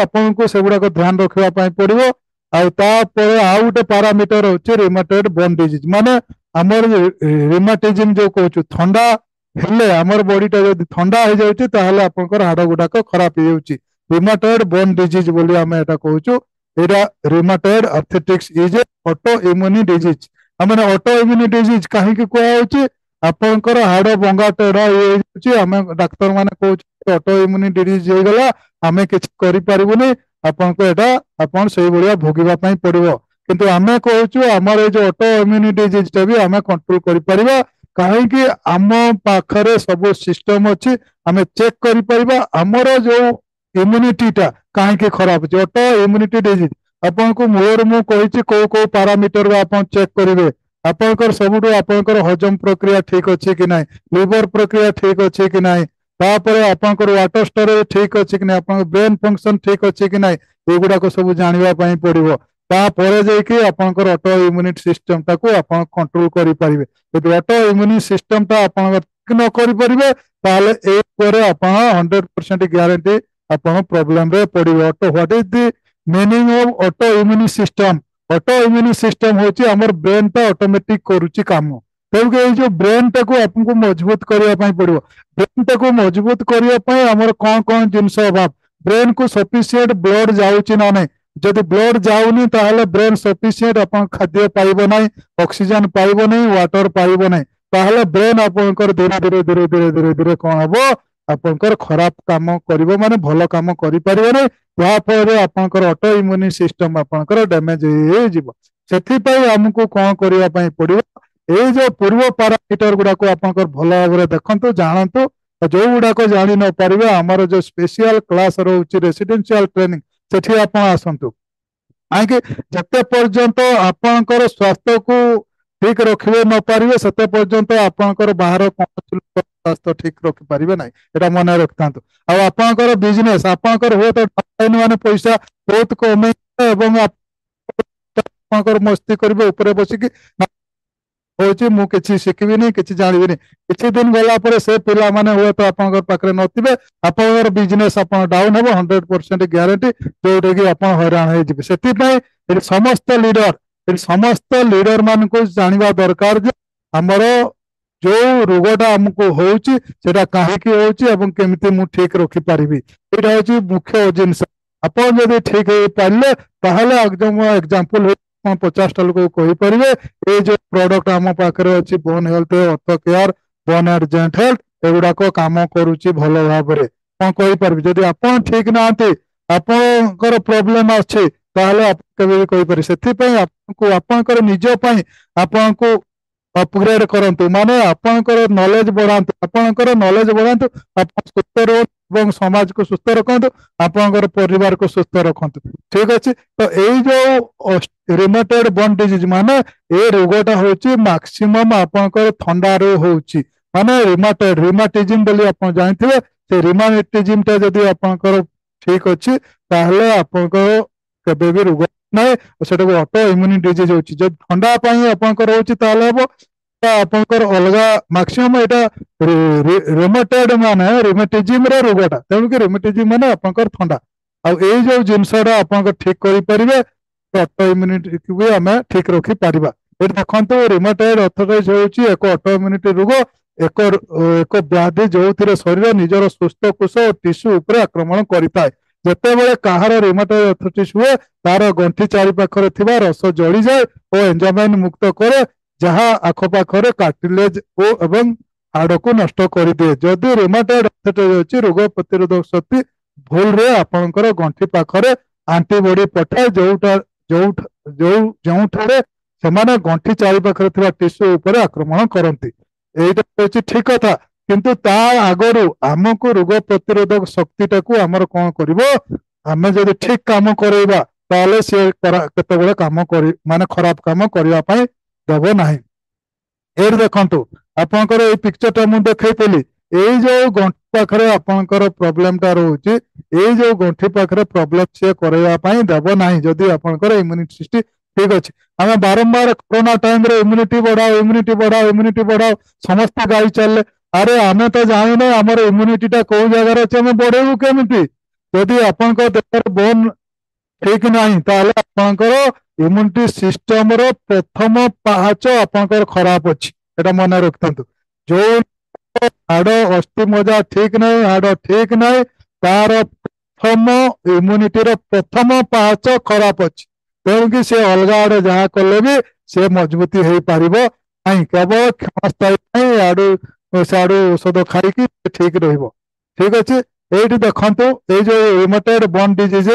ଆପଣଙ୍କୁ ସେଗୁଡାକ ଧ୍ୟାନ ରଖିବା ପାଇଁ ପଡିବ। ଆଉ ତାପରେ ଆଉ ଗୋଟେ ପାରାମିଟର ହଉଛି ରିମାଟଏଡ ବୋନ୍ ଡିଜିଜ, ମାନେ ଆମର ରିମାଟିଜିମ ଯୋଉ କହୁଛୁ, ଥଣ୍ଡା ହେଲେ ଆମର ବଡିଟା ଯଦି ଥଣ୍ଡା ହେଇଯାଉଛି ତାହେଲେ ଆପଣଙ୍କର ହାଡ ଗୁଡାକ ଖରାପ ହେଇଯାଉଛି। ରିମାଟଏଡ ବୋନ୍ ଡିଜିଜ ବୋଲି ଆମେ ଏଟା କହୁଛୁ। ଏଇଟା rheumatoid arthritis is a autoimmune disease. ମାନେ ଅଟୋ ଇମ୍ୟୁନି ଡିଜିଜ କାହିଁକି କୁହାଯାଉଛି? ଆପଣଙ୍କର ହାଡ ଭଙ୍ଗା ଟେଢା ହେଇଯାଉଛି, ଆମେ ଡାକ୍ତର ମାନେ କହୁଛନ୍ତି ଅଟୋ ଇମ୍ୟୁନି ଡିଜିଜ ହେଇଗଲା, ଆମେ କିଛି କରିପାରିବୁନି, ଆପଣଙ୍କୁ ଏଟା ଆପଣ ସେଇଭଳିଆ ଭୋଗିବା ପାଇଁ ପଡିବ। କିନ୍ତୁ ଆମେ କହୁଛୁ ଆମର ଏଇ ଯୋଉ ଅଟୋ ଇମ୍ୟୁନି ଡିଜିଜ ଟା ବି ଆମେ କଣ୍ଟ୍ରୋଲ କରିପାରିବା। କାହିଁକି? ଆମ ପାଖରେ ସବୁ ସିଷ୍ଟମ ଅଛି, ଆମେ ଚେକ୍ କରିପାରିବା ଆମର ଯୋଉ ଇମ୍ୟୁନିଟିଟା କାହିଁକି ଖରାପ ଅଛି। ଅଟୋ ଇମ୍ୟୁନିଟି ଡିଜିଜ ଆପଣଙ୍କୁ ମୂଳରୁ ମୁଁ କହିଛି କୋଉ କୋଉ ପାରାମିଟର ଆପଣ ଚେକ୍ କରିବେ। ଆପଣଙ୍କର ସବୁଠୁ ଆପଣଙ୍କର ହଜମ ପ୍ରକ୍ରିୟା ଠିକ ଅଛି କି ନାହିଁ, ଲିଭର ପ୍ରକ୍ରିୟା ଠିକ ଅଛି କି ନାହିଁ, ତାପରେ ଆପଣଙ୍କର ୱାଟର ଷ୍ଟୋରେଜ ଠିକ ଅଛି କି ନାହିଁ, ଆପଣଙ୍କ ବ୍ରେନ ଫଙ୍କସନ ଠିକ ଅଛି କି ନାହିଁ, ଏଗୁଡାକ ସବୁ ଜାଣିବା ପାଇଁ ପଡିବ। ତାପରେ ଯାଇକି ଆପଣଙ୍କର ଅଟୋ ଇମ୍ୟୁନିଟି ସିଷ୍ଟମଟାକୁ ଆପଣ କଣ୍ଟ୍ରୋଲ କରିପାରିବେ। ଯଦି ଅଟୋ ଇମ୍ୟୁନି ସିଷ୍ଟମଟା ଆପଣଙ୍କ ଠିକ ନ କରିପାରିବେ ତାହେଲେ ଏଇ ଉପରେ ଆପଣ 100% ଗ୍ୟାରେଣ୍ଟି ଆପଣ ପ୍ରୋବ୍ଲେମରେ ପଡିବେ। Auto what is the meaning of auto immune system? Auto immune system ହଉଛି ଆମର ବ୍ରେନଟା ଅଟୋମେଟିକ କରୁଛି କାମ। ତେଣୁକି ଏଇ ଯୋଉ ବ୍ରେନଟାକୁ ଆପଣଙ୍କୁ ମଜବୁତ କରିବା ପାଇଁ ପଡିବ। ବ୍ରେନଟାକୁ ମଜବୁତ କରିବା ପାଇଁ ଆମର କଣ କଣ ଜିନିଷ ଅଭାବ? ବ୍ରେନକୁ ସଫିସିଏଣ୍ଟ ବ୍ଲଡ ଯାଉଛି ନା ନାହିଁ? ଯଦି ବ୍ଲଡ ଯାଉନି ତାହେଲେ ବ୍ରେନ ସଫିସିଏଣ୍ଟ ଆପଣ ଖାଦ୍ୟ ପାଇବ ନାହିଁ, ଅକ୍ସିଜେନ ପାଇବ ନାହିଁ, ୱାଟର ପାଇବ ନାହିଁ, ତାହେଲେ ବ୍ରେନ ଆପଣଙ୍କର ଧୀରେ ଧୀରେ ଧୀରେ ଧୀରେ ଧୀରେ ଧୀରେ କଣ ହବ? ଆପଣଙ୍କର ଖରାପ କାମ କରିବ, ମାନେ ଭଲ କାମ କରିପାରିବ ନାହିଁ। ଯାହାଫଳରେ ଆପଣଙ୍କର ଅଟୋ ଇମ୍ୟୁନି ସିଷ୍ଟମ ଆପଣଙ୍କର ଡ୍ୟାମେଜ ହେଇଯିବ। ସେଥିପାଇଁ ଆମକୁ କଣ କରିବା ପାଇଁ ପଡିବ? ଏଇ ଯୋଉ ପୂର୍ବ ପାରାମିଟର ଗୁଡାକୁ ଆପଣଙ୍କର ଭଲ ଭାବରେ ଦେଖନ୍ତୁ, ଜାଣନ୍ତୁ। ଯୋଉ ଗୁଡାକ ଜାଣି ନ ପାରିବେ ଆମର ଯୋଉ ସ୍ପେସିଆଲ କ୍ଲାସ ରହୁଛି ରେସିଡେନ୍ସିଆଲ ଟ୍ରେନିଂ, ସେଠି ଆପଣ ଆସନ୍ତୁ। କାହିଁକି? ଯେତେ ପର୍ଯ୍ୟନ୍ତ ଆପଣଙ୍କର ସ୍ୱାସ୍ଥ୍ୟକୁ ଠିକ ରଖିବେ ନ ପାରିବେ ସେତେ ପର୍ଯ୍ୟନ୍ତ ଆପଣଙ୍କର ବାହାର କୌଣସି ଲୋକ ସ୍ୱାସ୍ଥ୍ୟ ଠିକ ରଖିପାରିବେ ନାହିଁ। ଏଟା ମନେ ରଖିଥାନ୍ତୁ। ଆଉ ଆପଣଙ୍କର ବିଜନେସ, ଆପଣଙ୍କର ହୁଏତ ମାନେ ପଇସା ବହୁତ କମେଇବେ ଏବଂ ଆପଣଙ୍କର ମସ୍ତି କରିବେ ଉପରେ ବସିକି, ହଉଛି ମୁଁ କିଛି ଶିଖିବିନି, କିଛି ଜାଣିବିନି। କିଛି ଦିନ ଗଲା ପରେ ସେ ପିଲାମାନେ ହୁଏତ ଆପଣଙ୍କ ପାଖରେ ନଥିବେ, ଆପଣଙ୍କର ବିଜନେସ ଆପଣ ଡାଉନ ହେବ, 100% ଗ୍ୟାରେଣ୍ଟି, ଯୋଉଟାକି ଆପଣ ହଇରାଣ ହେଇଯିବେ। ସେଥିପାଇଁ ଏଠି ସମସ୍ତ ଲିଡର ମାନଙ୍କୁ ଜାଣିବା ଦରକାର ଯେ ଆମର ଯୋଉ ରୋଗଟା ଆମକୁ ହଉଛି ସେଟା କାହିଁକି ହଉଛି ଏବଂ କେମିତି ମୁଁ ଠିକ ରଖିପାରିବି, ଏଇଟା ହଉଛି ମୁଖ୍ୟ ଜିନିଷ। ଆପଣ ଯଦି ଠିକ ହେଇପାରିଲେ ତାହେଲେ ଏକ୍ସାମ୍ପଲ 50ଟା ଲୋକକୁ କହିପାରିବେ ଏଇ ଯୋଉ ପ୍ରଡକ୍ଟ ଆମ ପାଖରେ ଅଛି bone health, ortho care, bone and joint health, ଏଗୁଡାକ କାମ କରୁଛି ଭଲ ଭାବରେ। କଣ କହିପାରିବି? ଯଦି ଆପଣ ଠିକ ନାହାନ୍ତି, ଆପଣଙ୍କର ପ୍ରୋବ୍ଲେମ ଅଛି, ତାହେଲେ ଆପଣ କେବେ ବି କହିପାରିବେ। ସେଥିପାଇଁ ଆପଣଙ୍କୁ ଆପଣଙ୍କର ନିଜ ପାଇଁ ଆପଣଙ୍କୁ ଅପଗ୍ରେଡ କରନ୍ତୁ, ମାନେ ଆପଣଙ୍କର ନଲେଜ ବଢାନ୍ତୁ। ଆପଣଙ୍କର ନଲେଜ ବଢାନ୍ତୁ, ଆପଣ ସୁସ୍ଥ ରୁହନ୍ତୁ ଏବଂ ସମାଜକୁ ସୁସ୍ଥ ରଖନ୍ତୁ, ଆପଣଙ୍କର ପରିବାରକୁ ସୁସ୍ଥ ରଖନ୍ତୁ। ଠିକ ଅଛି? ତ ଏଇ ଯୋଉ ରିମେଟଏଡ ବୋନ୍ ଡିଜିଜ, ମାନେ ଏ ରୋଗଟା ହଉଛି ମାକ୍ସିମମ ଆପଣଙ୍କର ଥଣ୍ଡାରୁ ହଉଛି, ମାନେ ରିମାଟିଜିମ ବୋଲି ଆପଣ ଜାଣିଥିବେ। ସେ ରିମାଟିଜିମ ଟା ଯଦି ଆପଣଙ୍କର ଠିକ ଅଛି ତାହେଲେ ଆପଣଙ୍କର କେବେ ବି ରୋଗ ନାହିଁ, ସେଟାକୁ ଅଟୋ ଇମ୍ୟୁନି ଡିଜିଜ ହଉଛି। ଯଦି ଥଣ୍ଡା ପାଇଁ ଆପଣଙ୍କର ହଉଛି ତାହେଲେ ହବ ଆପଣଙ୍କର ଅଲଗା ମାକ୍ସିମମ ଏଇଟା ରିମେଟଏଡ ମାନେ ରିମେଟିଜିମ ର ରୋଗଟା, ତେଣୁକି ରିମେଟିଜିମ ମାନେ ଆପଣଙ୍କର ଥଣ୍ଡା। ଆଉ ଏଇ ଯୋଉ ଜିନିଷଟା ଆପଣଙ୍କ ଠିକ କରିପାରିବେ ଅଟୋ ଇମ୍ୟୁନିଟିକୁ ବି ଆମେ ଠିକ ରଖିପାରିବା। ଏଠି ଦେଖନ୍ତୁ, ରିମେଟଏଡ ଆର୍ଥ୍ରାଇଟିସ୍ ହେଉଛି ଏକ ଅଟୋ ଇମ୍ୟୁନିଟି ରୋଗ, ଏକ ଏକ ବ୍ୟାଧି ଯୋଉଥିରେ ଶରୀର ନିଜର ସୁସ୍ଥ କୋଷ ଓ ଟିସ୍ୟୁ ଉପରେ ଆକ୍ରମଣ କରିଥାଏ। ଯେତେବେଳେ କାହାର ରିମେଟଏଡ ଆର୍ଥ୍ରାଇଟିସ୍ ହୁଏ ତାର ଗଣ୍ଠି ଚାରିପାଖରେ ଥିବା ରସ ଜଳିଯାଏ ଓ ଏନଜାଇମ ମୁକ୍ତ କରେ, ଯାହା ଆଖପାଖରେ କାର୍ଟିଲେଜ ଏବଂ ହାଡକୁ ନଷ୍ଟ କରିଦିଏ। ଯଦି ରୁମାଟଏଡ ଆର୍ଥ୍ରାଇଟିସ୍ ଅଛି, ରୋଗ ପ୍ରତିରୋଧକ ଶକ୍ତି ଭୁଲରେ ଆପଣଙ୍କର ଗଣ୍ଠି ପାଖରେ ଆଣ୍ଟିବଡି ପଠାଏ, ଯେଉଁଠାରେ ସେମାନେ ଗଣ୍ଠି ଚାରିପାଖରେ ଥିବା ଟିସ୍ୟୁ ଉପରେ ଆକ୍ରମଣ କରନ୍ତି। ଏଇଟା ହଉଛି ଠିକ କଥା। କିନ୍ତୁ ତା ଆଗରୁ ଆମକୁ ରୋଗ ପ୍ରତିରୋଧକ ଶକ୍ତିଟାକୁ ଆମର କଣ କରିବ? ଆମେ ଯଦି ଠିକ କାମ କରେଇବା ତାହେଲେ ସେ କେତେବେଳେ କାମ ମାନେ ଖରାପ କାମ କରିବା ପାଇଁ ଦେବ ନାହିଁ। ଏଇଠି ଦେଖନ୍ତୁ, ଆପଣଙ୍କର ଏଇ ପିକ୍ଚରଟା ମୁଁ ଦେଖେଇଥିଲି। ଏଇ ଯୋଉ ଗଣ୍ଠି ପାଖରେ ଆପଣଙ୍କର ପ୍ରୋବ୍ଲେମଟା ରହୁଛି, ଏଇ ଯୋଉ ଗଣ୍ଠି ପାଖରେ ପ୍ରୋବ୍ଲେମ ସିଏ କରେଇବା ପାଇଁ ଦେବ ନାହିଁ ଯଦି ଆପଣଙ୍କର ଇମ୍ୟୁନିଟି ସିଷ୍ଟମ ଠିକ ଅଛି। ଆମେ ବାରମ୍ବାର କରୋନା ଟାଇମରେ ଇମ୍ୟୁନିଟି ବଢାଅ, ଇମ୍ୟୁନିଟି ବଢାଅ, ଇମ୍ୟୁନିଟି ବଢାଅ, ସମସ୍ତେ ଗାଇ ଚାଲିଲେ। ଆରେ ଆମେ ତ ଜାଣିନେ ଆମର ଇମ୍ୟୁନିଟିଟା କୋଉ ଜାଗାରେ ଅଛି, ଆମେ ବଢେଇବୁ କେମିତି? जदि आपण देहर बोन ठीक नहीं ताहले आपणकर इम्यूनिटी सिस्टम रो प्रथम पाहाच आपणकर खराब अछि एटा मन रखतंतु जो हाड़ अस्थि मजा ठीक नहीं हाड़ ठीक नहीं तार प्रथम इम्यूनिटी रो प्रथम पाहाच खराब अछि तेणुकि से अलग आड़े जहाँ कले भी से मजबूती हो पार नहीं केवल क्षणस्थायी नहीं आड़ू साड़ू औषध खाई ठीक रहिबो ठीक अच्छे ये देखु ये जो रिमोटेड bone disease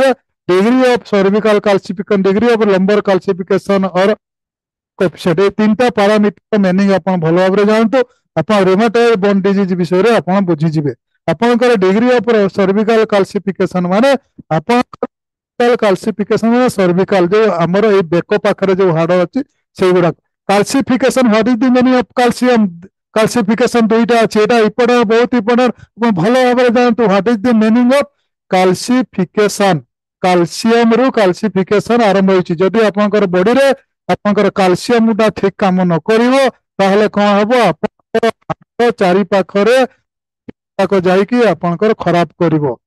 degree of cervical calcification degree of lumbar calcification और कोएफिशिएंट ये तीनटा पैरामीटर मीनिंग आप भल भाव जानतु आप रिमोटेड बोन डिजीज विषय में आप बुझीजे आपंकर डिग्री ऑफ सर्विकल कैल्सिफिकेशन माने आप कैल्सिफिकेशन माने सर्विकल जो आमर ये बेक पाखरे जो हाड़ अच्छी से गुड़ा calcification what is the meaning of calcium calcification दुईटा अच्छे यहाँ इम्पोर्टेंट बहुत इम्पोर्टेंट भल भाव जानतु what is the meaning of calcification calcium रु कैल्सिफिकेशन आरंभ होती जदि आपंकर बॉडी रे आपंकर कैल्शियम टा ठीक काम न करिवो ताहले कौन हबो आपंकर चारि पाखरे जाइकी आपंकर खराब करिवो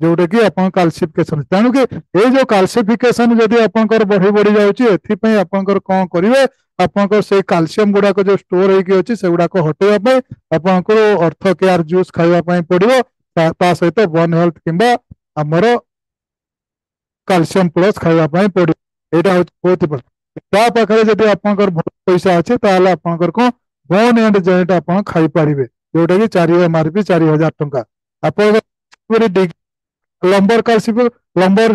जोटा कि आप कैल्सिफिकेशन तेणु कि ये जो कैल्सिफिकेशन जदि आपंकर बढ़ी बढ़ी जाउची एथि आपंकर कौन करिवे आपंकर से कैल्शियम गुड़ाक जो स्टोर होगी अच्छी से गुड़ाक हटेवा आपंकर अर्थ केयर जूस खाइबा पड़ो ता सहित वन हेल्थ किंबा आमर कैल्शियम प्लस खाइबा पड़ो यहाँ हूँ बहुत इंपोर्टेंट पाखे जब आपंकर बहुत पैसा अच्छे ताहले आपंकर कौन बोन एंड जॉइंट आप खाई पारे जोटा कि 4 MRP 4000 टंका आप लंबर कैल्सिफिक लंबर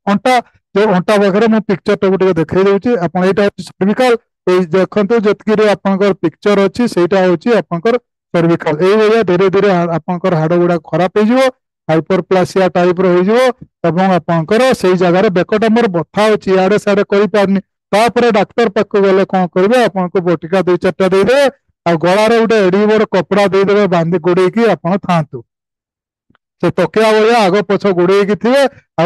अंटा जो अंटा पाखे मुझे पिक्चर टाक देखा दूसरी आप सर्विकल देखो जी आपंकर पिक्चर अच्छी से आपंकर सर्विकल ये धीरे धीरे आपंकर हाड़ गुड़ा खराब हो हाइपरप्लासिया टाइप आपंकर से जगार बेकटा मोर बथा अच्छी इे साड़े कर डाक्तर पाक गले कौन करेंगे आपको बटिका 2-4टा देदे आ गलार गोटे एडी बड़ कपड़ा देदे बांधी गोड़े आप था से तकिया भाया आग पछ गोड़े थे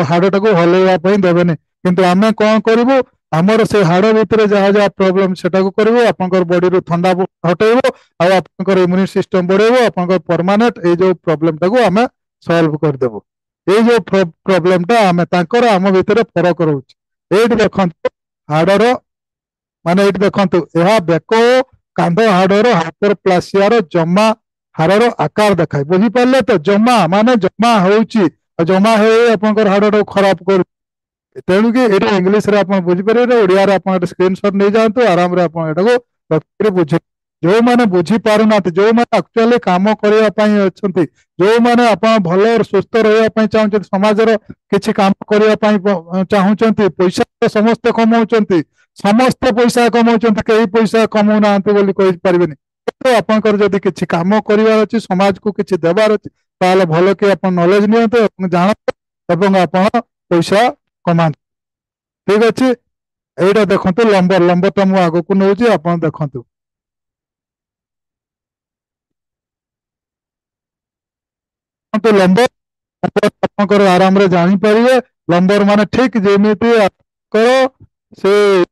हाड़ टाक हलैवाई देवेनि किंतु आम कौन करूँ आमर से हाड़ भितर जहाँ जहाँ प्रोब्लेम से करूँ आपंकर बॉडी रू ठंडा हटेब आपंकर इम्यून सिस्टम बढ़ेब आपंकर परमानेंट ये जो प्रोब्लेम टाक आम सॉल्व करदेबु ये जो प्रोब्लेम टा आम तांकर आम भितर फरक रोचे ये देखु हाड़र माने ये देखु यह बेक कांध हाड़र हाइपरप्लासिया जमा हाड़र आकार देखाए बुझीपारे तो जमा माने जमा होची जमा हो हाड़ टाक खराब कर तेणुक ये इंग्लीश बुझीपारे ओडिया स्क्रीन शॉट नहीं जातु आराम रखिए बुझे जो मैंने बुझी पार ना जो मैंने एक्चुअली काम करने अच्छा जो मैंने आप भल सुस्थ रही चाहते समाजर किसी काम करने चाहते पैसा समस्ते कमाऊँ समस्ते पैसा कमाऊँ कई पैसा कमाऊना पारे तो आपंकर जदि किसी कम करार अच्छी समाज को किसी देवार अच्छी ताल भल कि आप नॉलेज नि जानते आप पैसा कमा ठीक अच्छे यहाँ देखो लंबर लंबरटा मुझे आग को नौची आप देखु लंबर आराम रे जानी पारे लंबर माने ठीक जमी से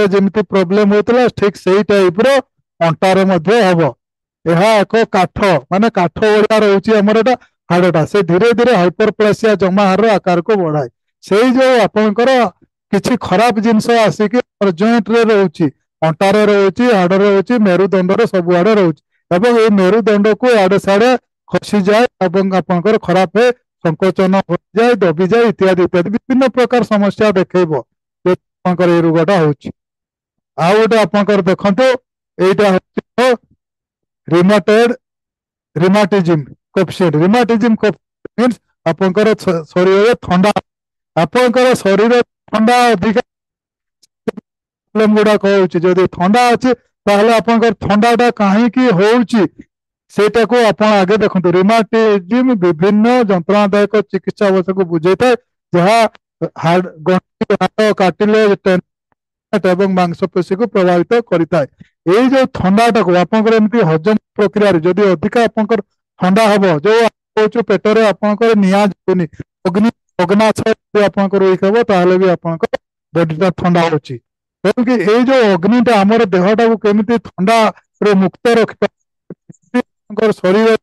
जमी प्रोब्लेम होता ठीक से टाइप अंटार हम यह एक काठ माने काठ भाया रोचे आमर एटा हाड़टा से धीरे धीरे हाइपरप्लासिया जमा हाड़ आकार को बढ़ाए से जो आपंकर किसी खराब जिनस आसिक जॉइंट रे रोचे अंटार रोचे हाड़ रोचे मेरुदंड सब आड़े रोचे एवं ये मेरुदंड को आड़े साड़े खसी जाए आपंकर खराब है संकोचन हो जाए दबी जाए इत्यादि इत्यादि विभिन्न प्रकार समस्या देखब ये रोगटा हो गोटे आपंकर देखो यहाँ रिमोटेड रिमाटिज्म कोएफिशिएंट रिमाटिज्म मीन्स आपंकर शरीर ठंडा आपंकर शरीर ठंडा अधिक गुड़ाक हो ठंडा अच्छे आपंकर ठंडाटा कहीं होची सेटा को आप आगे देखो रिमाटिज्म विभिन्न जंत्रणादायक चिकित्सा अवस्था को बुझे था जहाँ हाड़ कार्टिलेज एवं मांसपेशी को प्रभावित करता है ये जो ठंडाटा को आपंकर एमती हजम प्रक्रिया जदि अधिक आपंकर ठंडा हम जो कौच पेटर आपंकर निया जाऊनी अग्नि अग्नाश आपंकर वीक हम ताहले भी आपंकर बॉडीटा ठंडा होची तेणुक ये जो अग्निटा आमर देहटा को केमिति ठंडा रे मुक्त रखिपा शरीर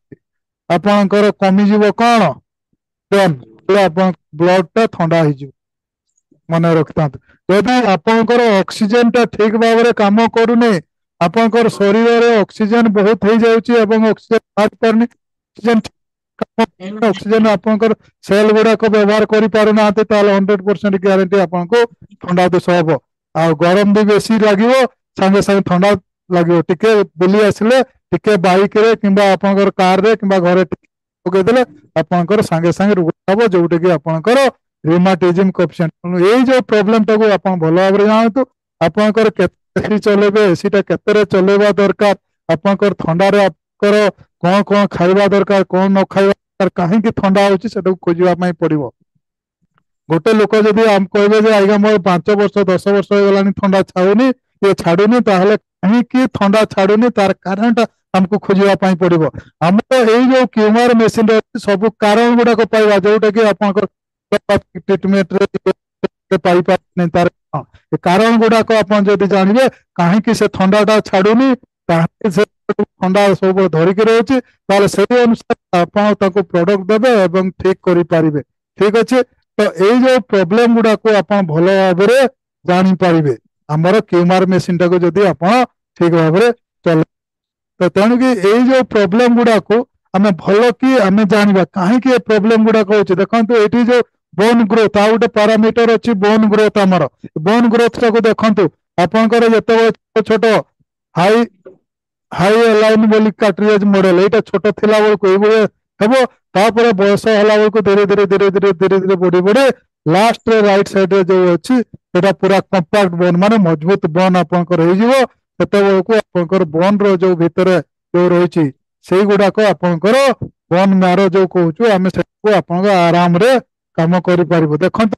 आपंकर कमिजिव कौन ଆପଣ ବ୍ଲଡ ଟା ଥଣ୍ଡା ହେଇଯିବ। ମନେ ରଖିଥାନ୍ତୁ, ଯଦି ଆପଣଙ୍କର ଅକ୍ସିଜେନ ଟା ଠିକ ଭାବରେ କାମ କରୁନି, ଆପଣଙ୍କର ଶରୀରରେ ଅକ୍ସିଜେନ ବହୁତ ହେଇଯାଉଛି ଏବଂ ଅକ୍ସିଜେନ ବାହାରି ପାରୁନି, ଅକ୍ସିଜେନ ଆପଣଙ୍କର ସେଲ ଗୁଡାକ ବ୍ୟବହାର କରିପାରୁନାହାନ୍ତି, ତାହେଲେ 100% ଗ୍ୟାରେଣ୍ଟି ଆପଣଙ୍କୁ ଥଣ୍ଡା ଦୋଷ ହବ। ଆଉ ଗରମ ବି ବେଶୀ ଲାଗିବ, ସାଙ୍ଗେ ସାଙ୍ଗେ ଥଣ୍ଡା ଲାଗିବ। ଟିକେ ବୁଲି ଆସିଲେ, ଟିକେ ବାଇକରେ କିମ୍ବା ଆପଣଙ୍କର କାରରେ କିମ୍ବା ଘରେ ପକେଇଦେଲେ ଆପଣଙ୍କର ସାଙ୍ଗେ ସାଙ୍ଗେ ରୋଗ ହବ, ଯୋଉଟା କି ଆପଣଙ୍କର ରିମାଟିଜିମ କୋଏଫିସିଏଣ୍ଟ। ଏଇ ଯୋଉ ପ୍ରୋବ୍ଲେମ ଟାକୁ ଆପଣ ଭଲ ଭାବରେ ଜାଣନ୍ତୁ। ଆପଣଙ୍କର କେତେ ଏସି ଚଲେଇବେ, ଏସିଟା କେତେରେ ଚଲେଇବା ଦରକାର, ଆପଣଙ୍କର ଥଣ୍ଡାରେ ଆପଣଙ୍କର କଣ କଣ ଖାଇବା ଦରକାର, କଣ ନ ଖାଇବା ଦରକାର, କାହିଁକି ଥଣ୍ଡା ହଉଛି ସେଟାକୁ ଖୋଜିବା ପାଇଁ ପଡିବ। ଗୋଟେ ଲୋକ ଯଦି କହିବେ ଯେ ଆଜ୍ଞା ମୋର 5 ବର୍ଷ 10 ବର୍ଷ ହେଇଗଲାଣି ଥଣ୍ଡା ଛାଡୁନି, ତାହେଲେ କାହିଁକି ଥଣ୍ଡା ଛାଡୁନି ତାର କାରଣଟା ଆମକୁ ଖୋଜିବା ପାଇଁ ପଡିବ। ଆମର ଏଇ ଯୋଉ କ୍ୟୁମର ମେସିନ ଅଛି, ସବୁ କାରଣ ଗୁଡାକ ପାଇବା, ଯୋଉଟା କି ଆପଣଙ୍କର ଟ୍ରିଟମେଣ୍ଟରେ ପାଇପାରିବେନି। ତାର କାରଣ ଗୁଡାକ ଆପଣ ଯଦି ଜାଣିବେ କାହିଁକି ସେ ଥଣ୍ଡାଟା ଛାଡୁନି, କାହିଁକି ସେ ଥଣ୍ଡା ସବୁବେଳେ ଧରିକି ରହୁଛି, ତାହେଲେ ସେଇ ଅନୁସାରେ ଆପଣ ତାକୁ ପ୍ରଡକ୍ଟ ଦେବେ ଏବଂ ଠିକ କରିପାରିବେ। ଠିକ ଅଛି, ତ ଏଇ ଯୋଉ ପ୍ରୋବ୍ଲେମ ଗୁଡାକୁ ଆପଣ ଭଲ ଭାବରେ ଜାଣିପାରିବେ ଆମର କ୍ୟୁମାର ମେସିନ ଟାକୁ ଯଦି ଆପଣ ଠିକ ଭାବରେ ଚଲେଇ। ତ ତେଣୁକି ଏଇ ଯୋଉ ପ୍ରୋବ୍ଲେମ ଗୁଡାକୁ ଆମେ ଭଲ କି ଆମେ ଜାଣିବା କାହିଁକି ଏ ପ୍ରୋବ୍ଲେମ ଗୁଡାକ ହଉଛି। ଦେଖନ୍ତୁ ଏଇଠି ଯୋଉ ବୋନ ଗ୍ରୋଥ, ଆଉ ଗୋଟେ ପାରାମିଟର ଅଛି ବୋନ ଗ୍ରୋଥ। ଆମର ବୋନ ଗ୍ରୋଥ ଟାକୁ ଦେଖନ୍ତୁ, ଆପଣଙ୍କର ଯେତେବେଳେ ଛୋଟ ଛୋଟ ହାଇ ହାଇ ଏଲାଇନ ବୋଲି କାର୍ଟ୍ରିଜେଜ ମଡେଲ, ଏଇଟା ଛୋଟ ଥିଲା ବେଳକୁ ଏଇଭଳିଆ ହେବ, ତାପରେ ବୟସ ହେଲା ବେଳକୁ ଧୀରେ ଧୀରେ ଧୀରେ ଧୀରେ ଧୀରେ ଧୀରେ ବଢି ବଢି ଲାଷ୍ଟରେ ରାଇଟ ସାଇଡରେ ଯୋଉ ଅଛି ସେଟା ପୁରା କମ୍ପାକ୍ଟ ବୋନ, ମାନେ ମଜବୁତ ବୋନ ଆପଣଙ୍କର ହେଇଯିବ। ସେତେବେଳକୁ ଆପଣଙ୍କର ବୋନ ର ଯୋଉ ଭିତରେ ଯୋଉ ରହିଛି ସେଇଗୁଡାକ ଆପଣଙ୍କର ବୋନ ମ୍ୟାରୋ ଯୋଉ କହୁଛୁ ଆମେ, ସେଟାକୁ ଆପଣଙ୍କ ଆରାମରେ କାମ କରିପାରିବୁ। ଦେଖନ୍ତୁ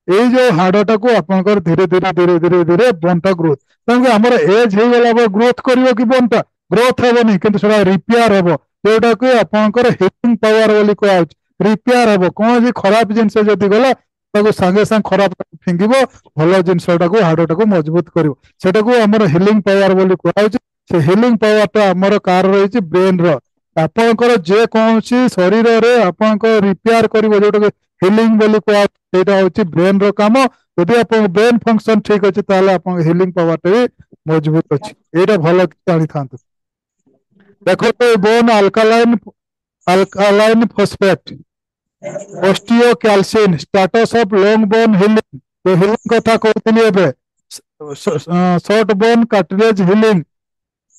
ଏଇ ଯୋଉ ହାଡଟାକୁ ଆପଣଙ୍କର ଧୀରେ ଧୀରେ ଧୀରେ ଧୀରେ ଧୀରେ ବୋନଟା ଗ୍ରୋଥ, ତେଣୁ ଆମର ଏଜ ହେଇଗଲା ପରେ ଗ୍ରୋଥ କରିବ କି ବୋନଟା? ଗ୍ରୋଥ ହେବନି, କିନ୍ତୁ ସେଟା ରିପେୟାର ହେବ, ଯୋଉଟାକୁ ଆପଣଙ୍କର ହିଲିଂ ପାୱାର ବୋଲି କୁହାଯାଉଛି। ରିପେୟାର ହେବ, କୌଣସି ଖରାପ ଜିନିଷ ଯଦି ଗଲା ତାକୁ ସାଙ୍ଗେ ସାଙ୍ଗେ ଖରାପ ଫିଙ୍ଗିବ, ଭଲ ଜିନିଷଟାକୁ ହାଡଟାକୁ ମଜବୁତ କରିବ, ସେଟାକୁ ଆମର ହିଲିଂ ପାୱାର ବୋଲି କୁହାଯାଉଛି। ସେ ହିଲିଂ ପାୱାରଟା ଆମର କାର ରହିଛି ବ୍ରେନ ର। ଆପଣଙ୍କର ଯେକୌଣସି ଶରୀରରେ ଆପଣଙ୍କ ରିପେୟାର କରିବ, ଯୋଉଟାକୁ ହିଲିଂ ବୋଲି କୁହାଯାଉଛି, ସେଇଟା ହଉଛି ବ୍ରେନ ର କାମ। ଯଦି ଆପଣଙ୍କ ବ୍ରେନ ଫଙ୍କସନ ଠିକ ଅଛି, ତାହେଲେ ଆପଣଙ୍କ ହିଲିଂ ପାୱାରଟା ବି ମଜବୁତ ଅଛି। ଏଇଟା ଭଲ ଜାଣିଥାନ୍ତୁ। ଦେଖନ୍ତୁ bone alkaline phosphate, osteocalcin, status of long bone healing, ଯୋଉ ହିଲିଂ କଥା କହୁଥିଲି ଏବେ, short bone cartilage healing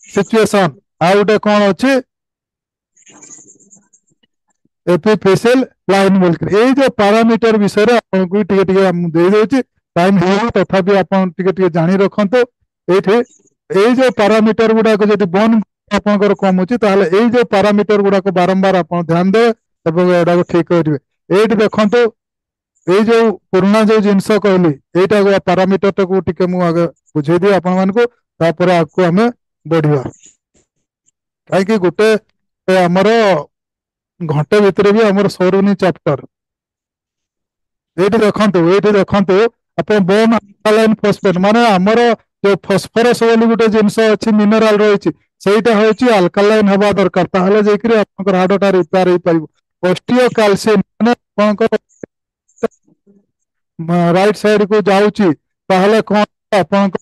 situation. ଆଉ ଗୋଟେ କଣ ଅଛି ଏପିଫିସିଲ ଲାଇନ ବୋଲିକି। ଏଇ ଯୋଉ ପାରାମିଟର ବିଷୟରେ ଆପଣଙ୍କୁ ଟିକେ ଟିକେ ଦେଇଦଉଛି, ଟାଇମ ହେଇଗଲା ତଥାପି ଆପଣ ଟିକେ ଟିକେ ଜାଣି ରଖନ୍ତୁ। ଏଇଠି ଏଇ ଯୋଉ ପାରାମିଟର ଗୁଡାକ ଯଦି ବୋନ ଆପଣଙ୍କର କମୁଛି, ତାହେଲେ ଏଇ ଯୋଉ ପାରାମିଟର ଗୁଡାକ ବାରମ୍ବାର ଆପଣ ଧ୍ୟାନ ଦେବେ ଏବଂ ଏଗୁଡାକୁ ଠିକ କରିବେ। ଏଇଠି ଦେଖନ୍ତୁ ଏଇ ଯୋଉ ପୁରୁଣା ଯୋଉ ଜିନିଷ କହିଲି, ଏଇଟା ପାରାମିଟରଟାକୁ ଟିକେ ମୁଁ ଆଗେ ବୁଝେଇଦିଏ ଆପଣମାନଙ୍କୁ, ତାପରେ ଆଗକୁ ଆମେ ବଢିବା। କାହିଁକି ଗୋଟେ ଆମର ଘଣ୍ଟେ ଭିତରେ ବି ଆମର ସରୁନି ଚାପ୍ଟର। ଏଇଠି ଦେଖନ୍ତୁ ଆପଣ ବୋନ ଆଲକାଲାଇନ ଫସଫେଟ, ମାନେ ଆମର ଯୋଉ ଫସଫରସ ବୋଲି ଗୋଟେ ଜିନିଷ ଅଛି, ମିନେରାଲ ରହିଛି, ସେଇଟା ହଉଛି ଆଲକାଲାଇନ ହେବା ଦରକାର, ତାହେଲେ ଯାଇକିରି ଆପଣଙ୍କର ହାଡଟା ରିପେୟାର ହେଇପାରିବ। ଅଷ୍ଟିଓ କ୍ୟାଲସିନ, ମାନେ ଆପଣଙ୍କର ରାଇଟ ସାଇଡ କୁ ଯାଉଛି, ତାହେଲେ କଣ ଆପଣଙ୍କ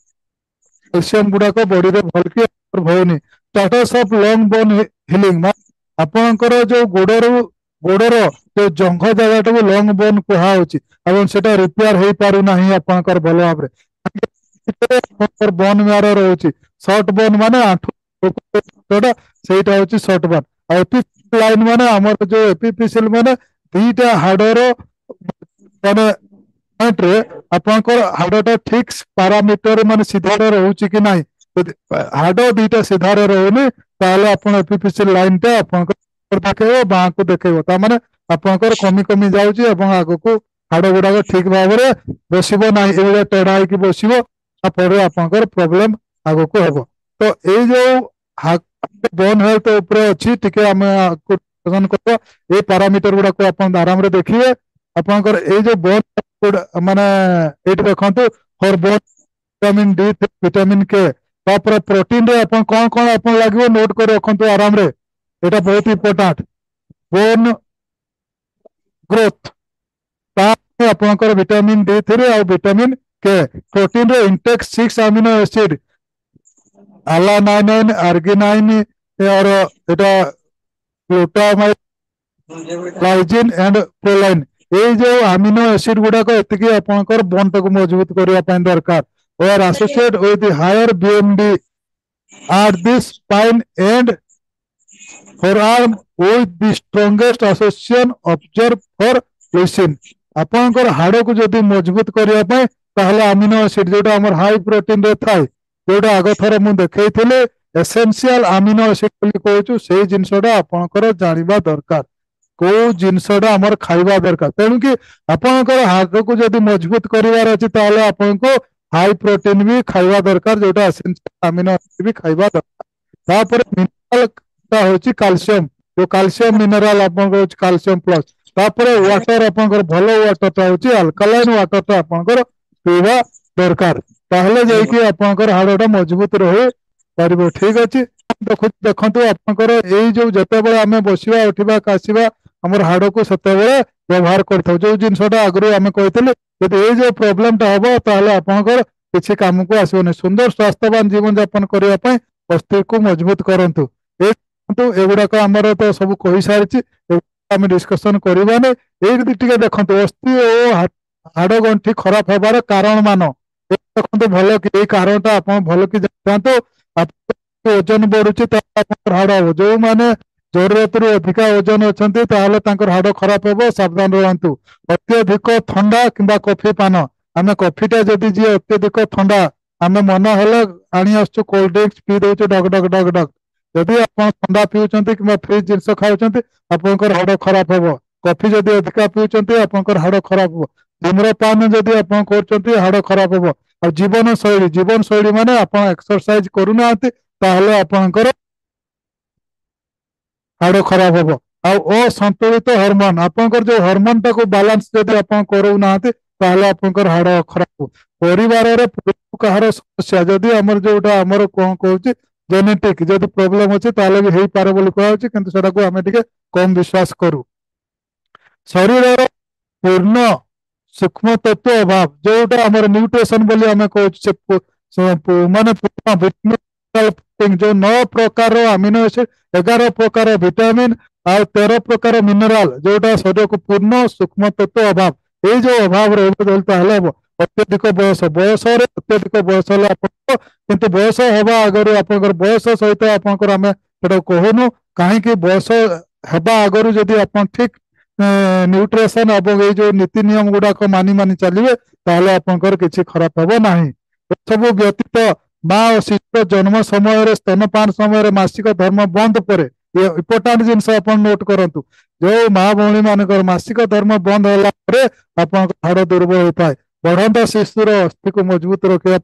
କ୍ୟାଲସିୟମ ଗୁଡାକ ବଡିରେ ଭଲକି ହଉନି। Status of long bone healing, ଆପଣଙ୍କର ଯୋଉ ଗୋଡର ଯୋଉ ଜଙ୍ଘ ଜାଗାଟାକୁ ଲଙ୍ଗ ବୋନ କୁହାଯାଉଛି, ଏବଂ ସେଟା ରିପେୟାର ହେଇପାରୁନାହିଁ ଆପଣଙ୍କର ଭଲ ଭାବରେ। ଆପଣଙ୍କର ବୋନ ମ୍ୟାରୋ ରହୁଛି, ସର୍ଟ ବୋନ ମାନେ ଆଣ୍ଠୁ, ସେଇଟା ହଉଛି ସର୍ଟ ବୋନ। ଆଉ ଏପିଫିସିଲ ଲାଇନ ମାନେ ଆମର ଯୋଉ ଏପିଫିସିଲ ମାନେ ଦିଟା ହାଡର ମାନେ ରେ ଆପଣଙ୍କର ହାଡଟା ଠିକ ପାରାମିଟର ମାନେ ସିଧାରେ ରହୁଛି କି ନାହିଁ। ଯଦି ହାଡ ଦିଟା ସିଧାରେ ରହୁନି, ତାହେଲେ ଆପଣ ଏପିଫିସିଲ ଲାଇନ ଟା ଆପଣଙ୍କର ଦେଖେଇବ, ବାଁକୁ ଦେଖେଇବ, ତାମାନେ ଆପଣଙ୍କର କମି କମି ଯାଉଛି ଏବଂ ଆଗକୁ ହାଡ ଗୁଡାକ ଠିକ ଭାବରେ ବସିବ ନାହିଁ, ଏଇଭଳିଆ ଟେଢା ହେଇକି ବସିବ, ତାପରେ ଆପଣଙ୍କର ପ୍ରୋବ୍ଲେମ ଆଗକୁ ହେବ। ତ ଏଇ ଯୋଉ ବୋନ ହେଲ୍ଥ ଉପରେ ଅଛି, ଟିକେ ଆମେ କରିବା। ଏଇ ପାରାମିଟର ଗୁଡାକୁ ଆପଣ ଆରାମରେ ଦେଖିବେ। ଆପଣଙ୍କର ଏଇ ଯୋଉ ବୋନ ମାନେ ଏଇଠି ଦେଖନ୍ତୁ, for bone vitamin D, vitamin K, ତାପରେ ପ୍ରୋଟିନ ରେ ଆପଣ କଣ କଣ ଆପଣ ଲାଗିବ ନୋଟ କରି ରଖନ୍ତୁ ଆରାମରେ, ଏଇଟା ବହୁତ ଇମ୍ପୋର୍ଟାଣ୍ଟ। ବୋନ ଗ୍ରୋଥ ଆପଣଙ୍କର ଭିଟାମିନ D3 ଆଉ ଭିଟାମିନ K ପ୍ରୋଟିନ ର ଇନଟେକ୍ 6 ଆମିନୋ ଏସିଡ ଆଲାନାଇନ୍ ଆର୍ଗିନାଇନ୍ और এটা গ্লুটামাইন लाइजिन एंड प्रोलाइन ये जो अमीनो एसिड गुड़ाक एतिकी आपनकर बॉन्ड को मजबूत करबा पय दरकार और associate with higher BMD are this spine and forearm with the strongest association observed for leucine आपनकर हाड़ को जदि मजबूत करबा पय ताहले अमीनो एसिड जोटा हमर हाई प्रोटीन रे थाए जोटा आग थर मु देखैथिले एसेंशियल अमीनो एसिड बोली कहूछु से जिनसडा आपनकर जानिबा दरकार को जिनसडा हमर खाइबा दरकार तेणु कि आपनकर हाड़ को जदि मजबूत करिवार अछि ताहले आपनको हाई प्रोटीन भी खाइबा दरकार जोटा एसेंशियल अमीनो एसिड भी खाइबा दरकार तापर मिनरल ता होछि कैल्शियम जो कैल्शियम मिनरल आपनको होछि कैल्शियम प्लस तापर वाटर आपनकर भलो वाटर ता होछि अल्कलाइन वाटर ता आपनकर पीवा दरकार ताहले जाई कि आपनकर हाड़टा मजबूत रहे पारिबो ठीक अछि देखंतु आपनकर एई जो जते बेले आमे बसिबा उठिबा कासिबा हमर हाड़ को सते बेले व्यवहार करथौ जो जिनसटा आगरो आमे कहथिले यदि एई जो प्रॉब्लम ता हबो ताहले आपनकर किछि काम को आसीबोनी सुंदर स्वास्थ्यवान जीवन यापन करिया पय अस्थि को मजबूत करंतु तो एगुड़ा आमर तो सब कही सारी आम डिस्कसन करवाने ये देखो अस्थि और हाड़ गंठी खराब हबार कारण मान देखो भल कि कारण आप भल कि जानते ओजन बढ़ुची हाड़ हम जो मैंने जरूरत रू अधिका ओजन अच्छा हाड़ खराब हम सावधान रहतु अत्यधिक ठंडा कि कॉफी पान आम कॉफीटा जदि जी अत्यधिक ठंडा आम मन हेल्ला आनी आसु कोल्ड ड्रिंक्स पी दौचु ढक ढक ढक ढक जदि आप ठंडा पीउछंती कि फ्रिज जिनस खाउछंती आपनकर हाड़ खराब हबो कॉफी जदि अधिका पीउछंती आपनकर हाड़ खराब हबो धूम्रपान जदि आपन करछंती हाड़ खराब हबो और जीवन शैली माने आपन एक्सरसाइज करू नांती ताहले आपनकर हाड़ खराब हबो आ असंतुलित हार्मोन आपनकर जो हार्मोन टाको बैलेंस जदि आपन करू नांती ताहले आपनकर हाड़ खराब हबो परिवार रे कहार समस्या जदि हमर जोटा हमर कोन कहूची जेनेटिक जदि प्रॉब्लम अच्छे ताले भी हेई पारे बोली कहउची किंतु सेटा को हमें टिके कम विश्वास करू शरीर पूर्ण सूक्ष्म तत्व अभाव जोटा हमर न्यूट्रिशन बोली हमें कहउची माने पूर्ण विटामिन जो 9 प्रकार अमीनो एसिड 11 प्रकार विटामिन और 13 प्रकार मिनरल जोटा शरीर को पूर्ण सूक्ष्म तत्व अभाव ये जो अभाव रही अत्यधिक बयस अत्यधिक बयस किंतु बयस हवा आगर आप बयस सहित आप आम कहूनु कहीं बयस हवा आगर जदि आप ठीक न्यूट्रिशन और ये जो नीति नियम गुड़ाक मानि मानि चलिए ताहले आपनकर किछि खराब हबो नाही सब व्यतीत माँ और शिशु जन्म समय स्तनपान समय मासिक धर्म बंद परे ये इम्पोर्टाट जिनस आप नोट करंतु जो माँ भौणी मानकर मासिक धर्म बंद होला परे आपन हाड़ दुर्बल होता है बढ़ंता शिशुर अस्थि को मजबूत रखा